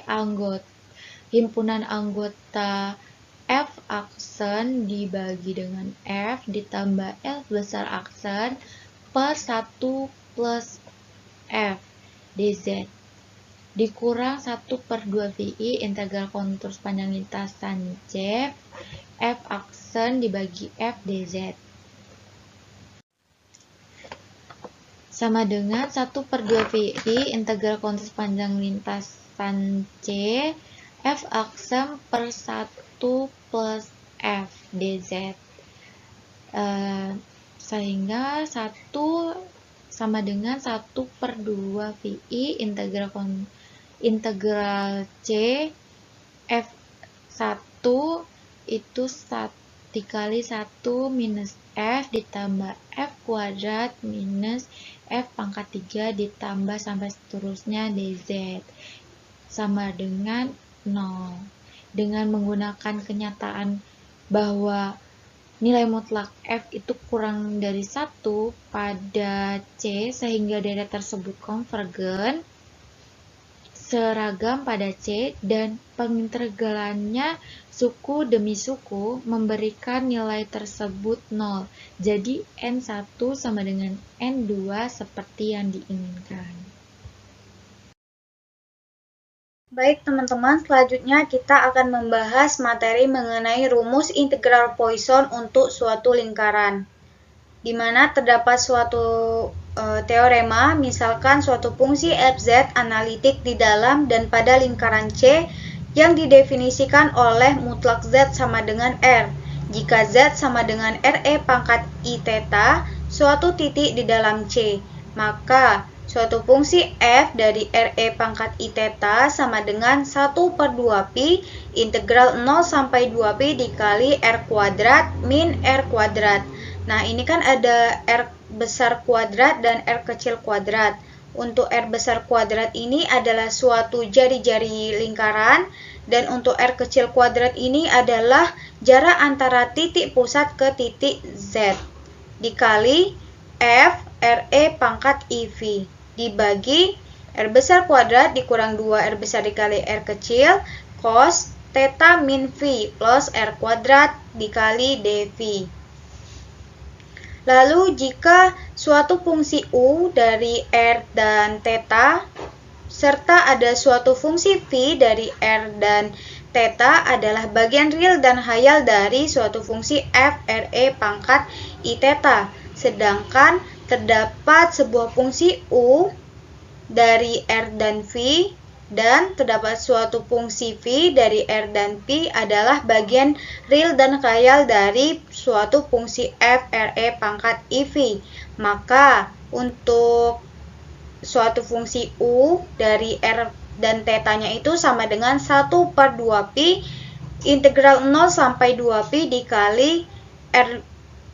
Speaker 2: himpunan anggota F aksen dibagi dengan F ditambah F besar aksen per 1 plus F dz dikurang 1/2 VI integral kontur sepanjang lintasan C F aksen dibagi F dz sama dengan 1/2 VI integral kontur sepanjang lintasan C F aksen per 1 plus F dz Sehingga 1 sama dengan 1/2 VI integral C F1 itu dikali 1 minus F ditambah F kuadrat minus F pangkat 3 ditambah sampai seterusnya dz sama dengan 0. Dengan menggunakan kenyataan bahwa nilai mutlak F itu kurang dari 1 pada C sehingga daerah tersebut konvergen, seragam pada C, dan pengintegralannya suku demi suku memberikan nilai tersebut 0. Jadi N1 sama dengan N2 seperti yang diinginkan.
Speaker 1: Baik teman-teman, selanjutnya kita akan membahas materi mengenai rumus integral Poisson untuk suatu lingkaran. Di mana terdapat suatu teorema, misalkan suatu fungsi fz analitik di dalam dan pada lingkaran C yang didefinisikan oleh mutlak z sama dengan R. Jika z sama dengan RE pangkat I theta, suatu titik di dalam C, maka suatu fungsi f dari RE pangkat I theta sama dengan 1/2pi integral 0 sampai 2pi dikali R kuadrat min R kuadrat. Nah, ini kan ada R besar kuadrat dan R kecil kuadrat. Untuk R besar kuadrat ini adalah suatu jari-jari lingkaran, dan untuk R kecil kuadrat ini adalah jarak antara titik pusat ke titik Z dikali F RE pangkat IV dibagi R besar kuadrat dikurang 2 R besar dikali R kecil cos theta min V plus R kuadrat dikali dV. Lalu jika suatu fungsi U dari R dan theta serta ada suatu fungsi V dari R dan theta adalah bagian real dan hayal dari suatu fungsi F RE pangkat I theta, sedangkan terdapat sebuah fungsi U dari R dan V dan terdapat suatu fungsi V dari R dan P adalah bagian real dan hayal dari suatu fungsi F RE pangkat IV. Maka untuk suatu fungsi U dari R dan tetanya itu sama dengan 1/2pi integral 0 sampai 2pi dikali R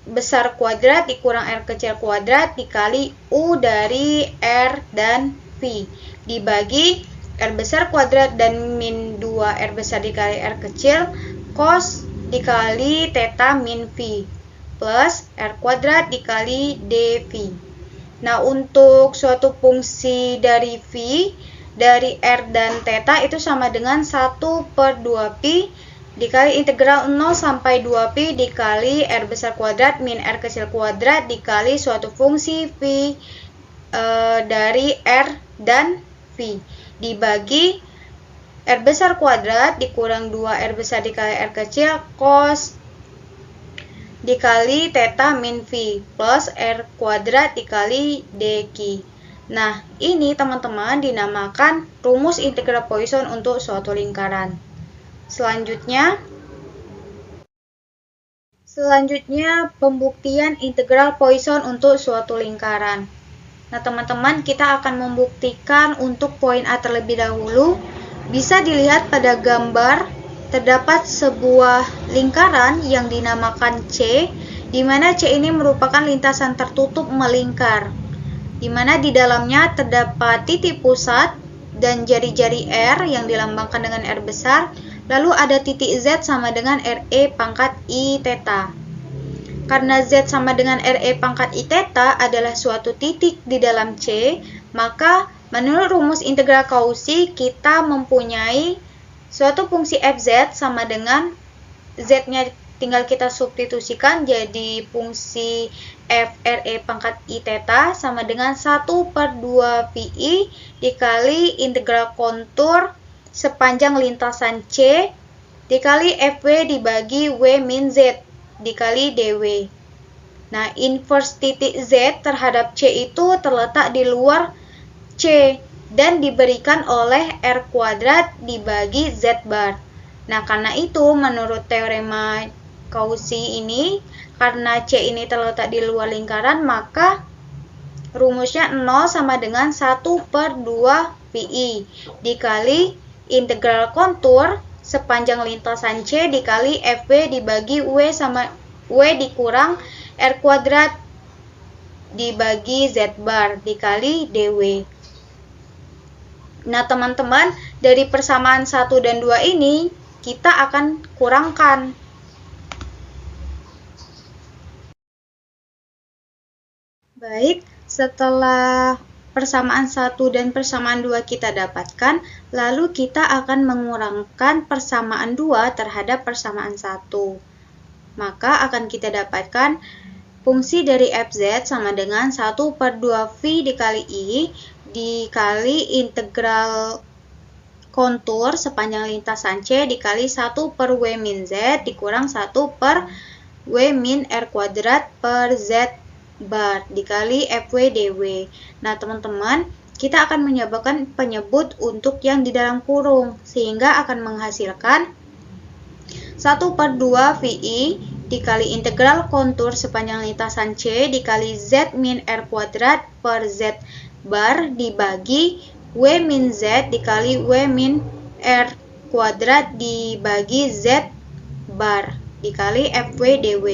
Speaker 1: besar kuadrat dikurang R kecil kuadrat dikali U dari R dan V dibagi R besar kuadrat dan min 2 R besar dikali R kecil cos dikali theta min V plus R kuadrat dikali dV. Nah, untuk suatu fungsi dari V dari R dan theta itu sama dengan 1/2pi dikali integral 0 sampai 2pi dikali R besar kuadrat min R kecil kuadrat dikali suatu fungsi V dari R dan V dibagi R besar kuadrat dikurang 2 R besar dikali R kecil cos dikali theta min V plus R kuadrat dikali dQ. Nah, ini teman-teman dinamakan rumus integral Poisson untuk suatu lingkaran. Selanjutnya pembuktian integral Poisson untuk suatu lingkaran. Nah, teman-teman, kita akan membuktikan untuk poin A terlebih dahulu. Bisa dilihat pada gambar, terdapat sebuah lingkaran yang dinamakan C, di mana C ini merupakan lintasan tertutup melingkar, di mana di dalamnya terdapat titik pusat dan jari-jari R yang dilambangkan dengan R besar, lalu ada titik Z sama dengan RE pangkat I theta. Karena Z sama dengan RE pangkat I theta adalah suatu titik di dalam C, maka menurut rumus integral Cauchy kita mempunyai suatu fungsi fz sama dengan Z-nya tinggal kita substitusikan jadi fungsi f RE pangkat I theta sama dengan 1/2pi dikali integral kontur sepanjang lintasan C dikali FW dibagi W min Z dikali dW. Nah, inverse titik Z terhadap C itu terletak di luar C dan diberikan oleh R kuadrat dibagi Z bar. Nah, karena itu menurut teorema Cauchy ini, karena C ini terletak di luar lingkaran, maka rumusnya 0 sama dengan 1/2 VI dikali integral kontur sepanjang lintasan C dikali FB dibagi W sama W dikurang R kuadrat dibagi Z bar dikali DW. Nah, teman-teman, dari persamaan 1 dan 2 ini kita akan kurangkan. Baik, setelah persamaan 1 dan persamaan 2 kita dapatkan, lalu kita akan mengurangkan persamaan 2 terhadap persamaan 1. Maka akan kita dapatkan fungsi dari fz sama dengan 1/2 V dikali I dikali integral kontur sepanjang lintasan C dikali 1/W min Z dikurang 1/W min R kuadrat per Z bar dikali FW DW. Nah, teman-teman, kita akan menyebutkan penyebut untuk yang di dalam kurung, sehingga akan menghasilkan 1/2 VI dikali integral kontur sepanjang lintasan C dikali Z min R kuadrat per Z bar dibagi W min Z dikali W min R kuadrat dibagi Z bar dikali FW DW.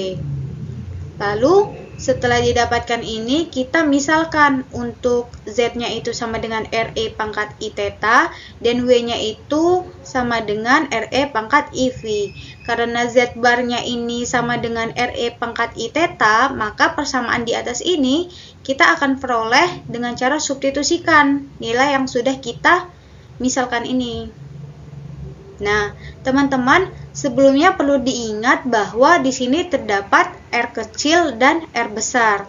Speaker 1: Lalu setelah didapatkan ini, kita misalkan untuk Z-nya itu sama dengan RE pangkat I theta dan W-nya itu sama dengan RE pangkat IV. Karena Z bar-nya ini sama dengan RE pangkat I theta, maka persamaan di atas ini kita akan peroleh dengan cara substitusikan nilai yang sudah kita misalkan ini. Nah, teman-teman, sebelumnya perlu diingat bahwa di sini terdapat R kecil dan R besar.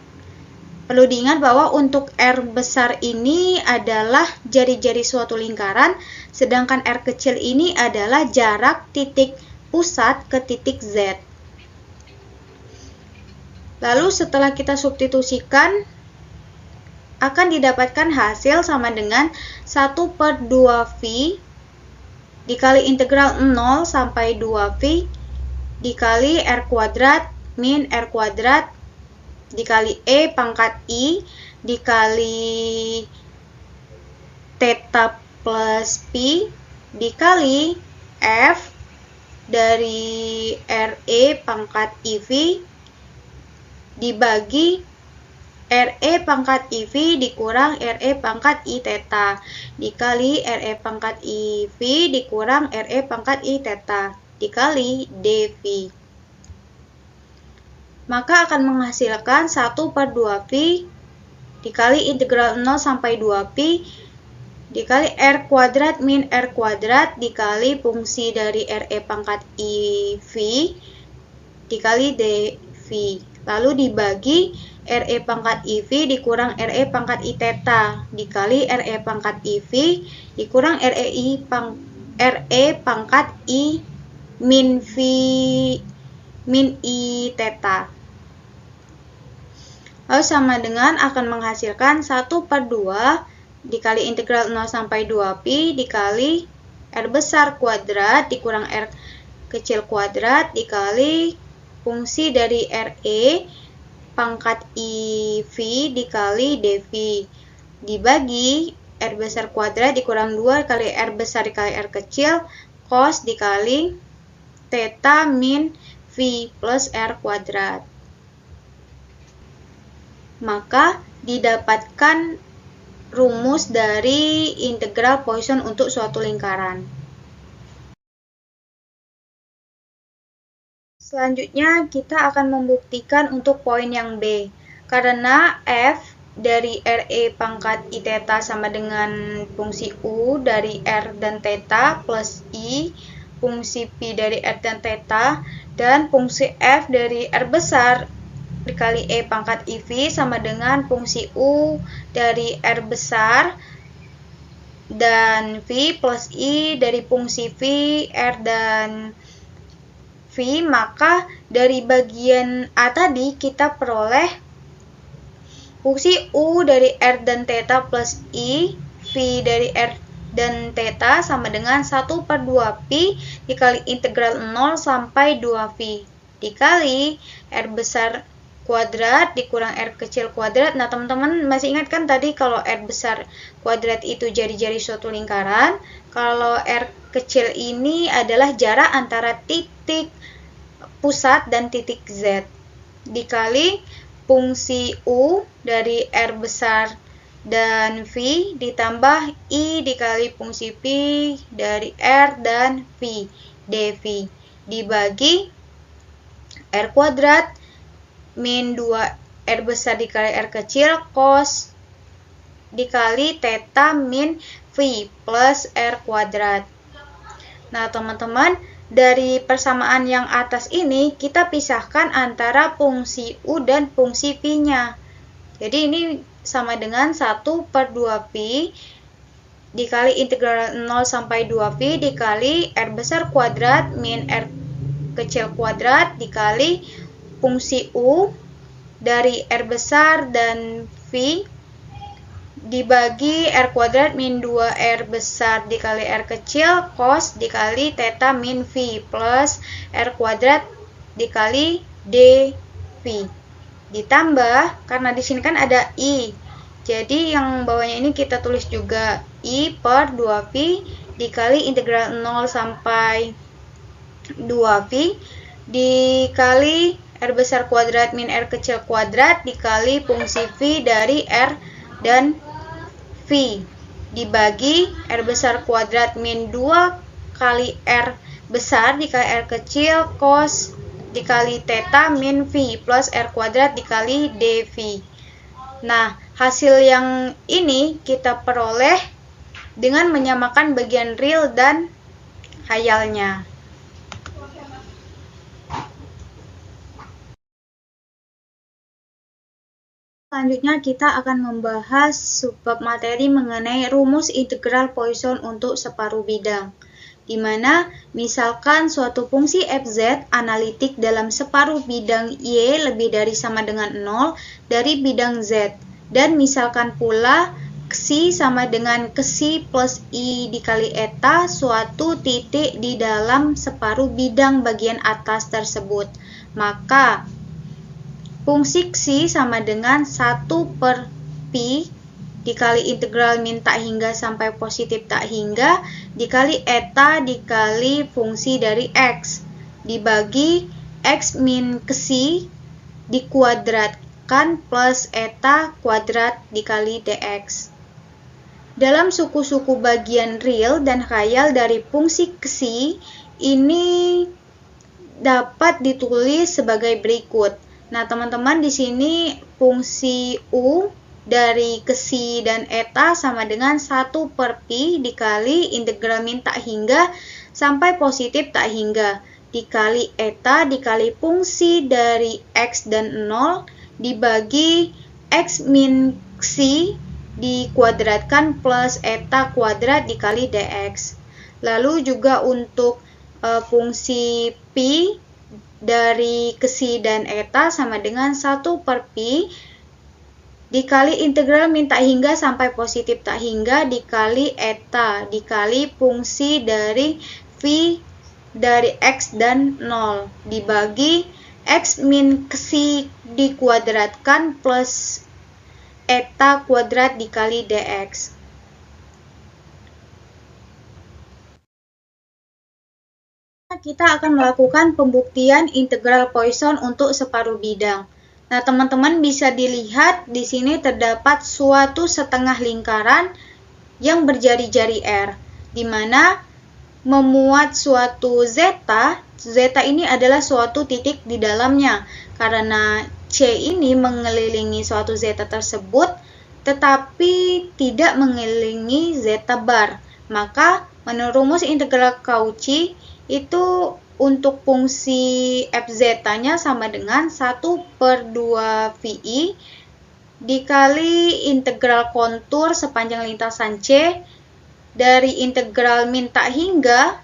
Speaker 1: Perlu diingat bahwa untuk R besar ini adalah jari-jari suatu lingkaran, sedangkan R kecil ini adalah jarak titik pusat ke titik Z. Lalu setelah kita substitusikan, akan didapatkan hasil sama dengan 1/2 V dikali integral 0 sampai 2V dikali R kuadrat min R kuadrat dikali E pangkat I dikali theta plus P dikali F dari RE pangkat IV dibagi RE pangkat IV dikurang RE pangkat I theta dikali RE pangkat IV dikurang RE pangkat I theta dikali dV. Maka akan menghasilkan 1/2 V dikali integral 0 sampai 2P dikali R kuadrat min R kuadrat dikali fungsi dari RE pangkat IV dikali dV. Lalu dibagi RE pangkat IV dikurang RE pangkat I theta dikali RE pangkat IV dikurang RE pangkat I min V min I theta. Lalu sama dengan akan menghasilkan 1/2 dikali integral 0 sampai 2Pi dikali R besar kuadrat dikurang R kecil kuadrat dikali fungsi dari RE pangkat IV dikali dV dibagi R besar kuadrat dikurang 2 kali R besar dikali R kecil cos dikali theta min V plus R kuadrat. Maka didapatkan rumus dari integral Poisson untuk suatu lingkaran. Selanjutnya kita akan membuktikan untuk poin yang B. Karena F dari RE pangkat I theta sama dengan fungsi U dari R dan theta plus I fungsi P dari R dan theta dan fungsi F dari R besar dikali E pangkat IV sama dengan fungsi U dari R besar dan V plus I dari fungsi V, R dan V, maka dari bagian A tadi kita peroleh fungsi U dari R dan theta plus I, V dari R dan theta sama dengan 1/2 Pi dikali integral 0 sampai 2V. dikali R besar kuadrat dikurang R kecil kuadrat. Nah, teman-teman masih ingat kan tadi kalau R besar kuadrat itu jari-jari suatu lingkaran, kalau R kecil ini adalah jarak antara titik pusat dan titik Z, dikali fungsi U dari R besar dan V ditambah I dikali fungsi P dari R dan V dV dibagi R kuadrat min 2 R besar dikali R kecil cos dikali theta min V plus R kuadrat. Nah, teman-teman, dari persamaan yang atas ini kita pisahkan antara fungsi U dan fungsi V-nya. Jadi ini sama dengan 1/2 Pi dikali integral 0 sampai 2Pi dikali R besar kuadrat min R kecil kuadrat dikali fungsi U dari R besar dan V dibagi R kuadrat min 2R besar dikali R kecil cos dikali theta min V plus R kuadrat dikali dV. Ditambah, karena di sini kan ada I, jadi yang bawahnya ini kita tulis juga I/2Pi dikali integral 0 sampai 2Pi dikali R besar kuadrat min R kecil kuadrat dikali fungsi V dari R dan V dibagi R besar kuadrat min 2 kali R besar dikali R kecil cos dikali theta min V plus R kuadrat dikali dV. Nah, hasil yang ini kita peroleh dengan menyamakan bagian real dan khayalnya. Selanjutnya kita akan membahas subbab materi mengenai rumus integral Poisson untuk separuh bidang, di mana misalkan suatu fungsi fz analitik dalam separuh bidang y lebih dari sama dengan 0 dari bidang z, dan misalkan pula xi sama dengan xi plus i dikali eta suatu titik di dalam separuh bidang bagian atas tersebut, maka fungsi xi sama dengan 1/pi dikali integral min tak hingga sampai positif tak hingga dikali eta dikali fungsi dari x dibagi x min xi dikuadratkan plus eta kuadrat dikali dx. Dalam suku-suku bagian real dan khayal dari fungsi xi ini dapat ditulis sebagai berikut. Nah, teman-teman, di sini fungsi U dari xi dan eta sama dengan 1/pi dikali integral min tak hingga sampai positif tak hingga dikali eta dikali fungsi dari x dan 0 dibagi x min xi dikuadratkan plus eta kuadrat dikali dx. Lalu juga untuk fungsi pi dari xi dan eta sama dengan 1/pi dikali integral min tak hingga sampai positif tak hingga dikali eta dikali fungsi dari v dari x dan 0 dibagi x min xi dikuadratkan plus eta kuadrat dikali dx. Kita akan melakukan pembuktian integral Poisson untuk separuh bidang. Nah, teman-teman bisa dilihat di sini terdapat suatu setengah lingkaran yang berjari-jari R, di mana memuat suatu zeta. Zeta ini adalah suatu titik di dalamnya, karena C ini mengelilingi suatu zeta tersebut, tetapi tidak mengelilingi zeta bar. Maka, menurut rumus integral Cauchy, itu untuk fungsi fz-nya sama dengan 1/2vi dikali integral kontur sepanjang lintasan C dari integral min tak hingga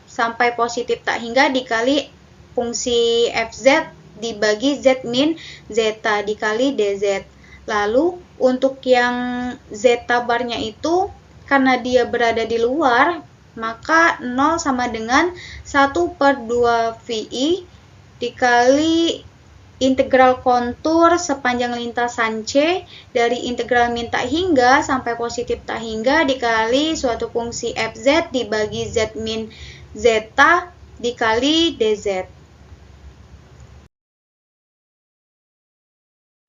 Speaker 1: sampai positif tak hingga dikali fungsi fz dibagi z min zeta dikali dz. Lalu untuk yang zeta barnya itu karena dia berada di luar, maka 0 sama dengan 1/2vi dikali integral kontur sepanjang lintasan C dari integral min tak hingga sampai positif tak hingga dikali suatu fungsi fz dibagi z min zeta dikali dz.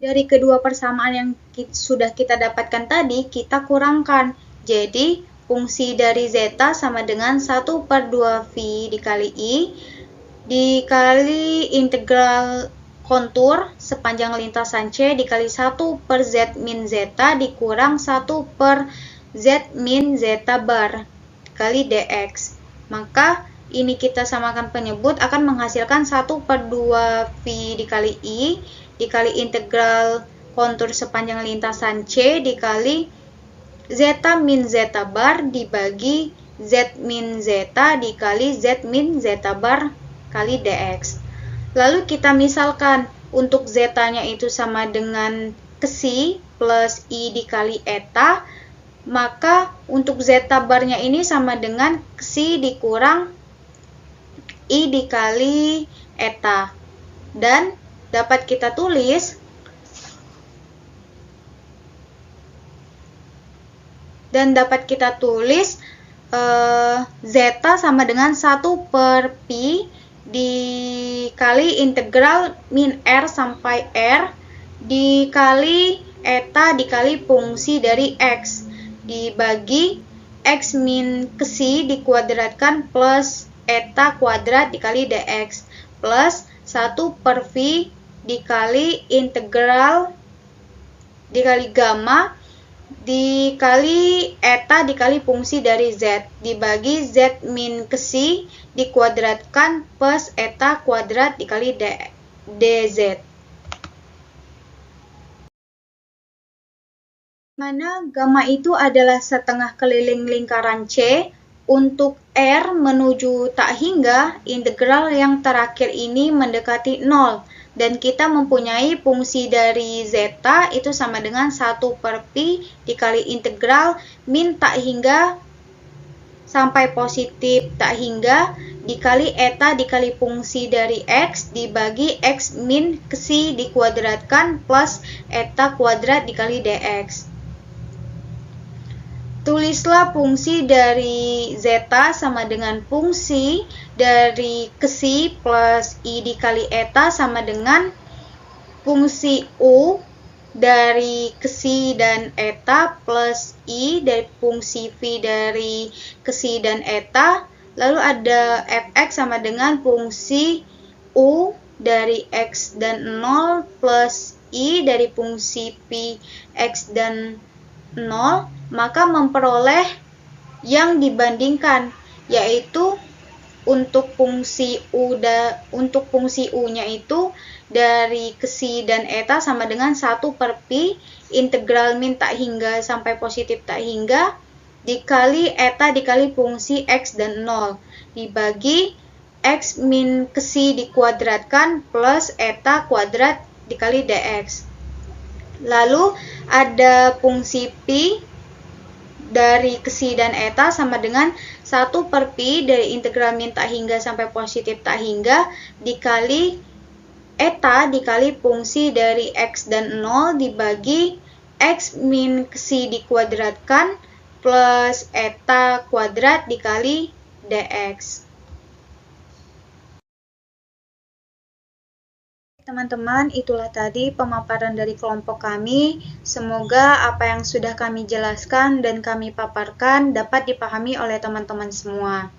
Speaker 1: Dari kedua persamaan yang sudah kita dapatkan tadi, kita kurangkan. Jadi, fungsi dari zeta sama dengan 1/2 V dikali I dikali integral kontur sepanjang lintasan C dikali 1/z min zeta dikurang 1/z min zeta bar dikali dx. Maka ini kita samakan penyebut akan menghasilkan 1/2 V dikali I dikali integral kontur sepanjang lintasan C dikali zeta min zeta bar dibagi z min zeta dikali z min zeta bar kali dx. Lalu kita misalkan untuk zeta-nya itu sama dengan xi plus i dikali eta, maka untuk zeta barnya ini sama dengan xi dikurang i dikali eta. Dan dapat kita tulis zeta sama dengan 1/pi dikali integral min r sampai r dikali eta dikali fungsi dari x dibagi x min xi dikuadratkan plus eta kuadrat dikali dx plus 1/v dikali integral dikali gamma dikali eta dikali fungsi dari z dibagi z min xi dikuadratkan plus eta kuadrat dikali dz. Mana gamma itu adalah setengah keliling lingkaran C, untuk R menuju tak hingga, integral yang terakhir ini mendekati 0. Dan kita mempunyai fungsi dari zeta itu sama dengan 1/pi dikali integral min tak hingga sampai positif tak hingga dikali eta dikali fungsi dari x dibagi x min xi dikuadratkan plus eta kuadrat dikali dx. Tulislah fungsi dari zeta sama dengan fungsi dari xi plus i dikali eta sama dengan fungsi u dari xi dan eta plus i dari fungsi v dari xi dan eta. Lalu ada fx sama dengan fungsi u dari x dan 0 plus i dari fungsi v x dan 0. Maka memperoleh yang dibandingkan, yaitu untuk fungsi u-nya itu dari xi dan eta sama dengan 1/pi integral min tak hingga sampai positif tak hingga dikali eta dikali fungsi x dan 0 dibagi x min xi dikuadratkan plus eta kuadrat dikali dx. Lalu ada fungsi pi dari xi dan eta sama dengan 1/pi dari integral min tak hingga sampai positif tak hingga dikali eta dikali fungsi dari x dan 0 dibagi x min xi dikuadratkan plus eta kuadrat dikali dx. Teman-teman, itulah tadi pemaparan dari kelompok kami. Semoga apa yang sudah kami jelaskan dan kami paparkan dapat dipahami oleh teman-teman semua.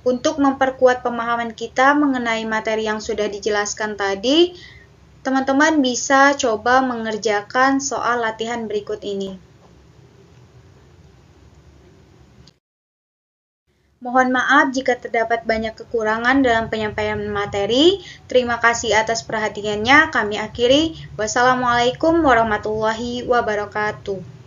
Speaker 1: Untuk memperkuat pemahaman kita mengenai materi yang sudah dijelaskan tadi, teman-teman bisa coba mengerjakan soal latihan berikut ini. Mohon maaf jika terdapat banyak kekurangan dalam penyampaian materi. Terima kasih atas perhatiannya. Kami akhiri. Wassalamualaikum warahmatullahi wabarakatuh.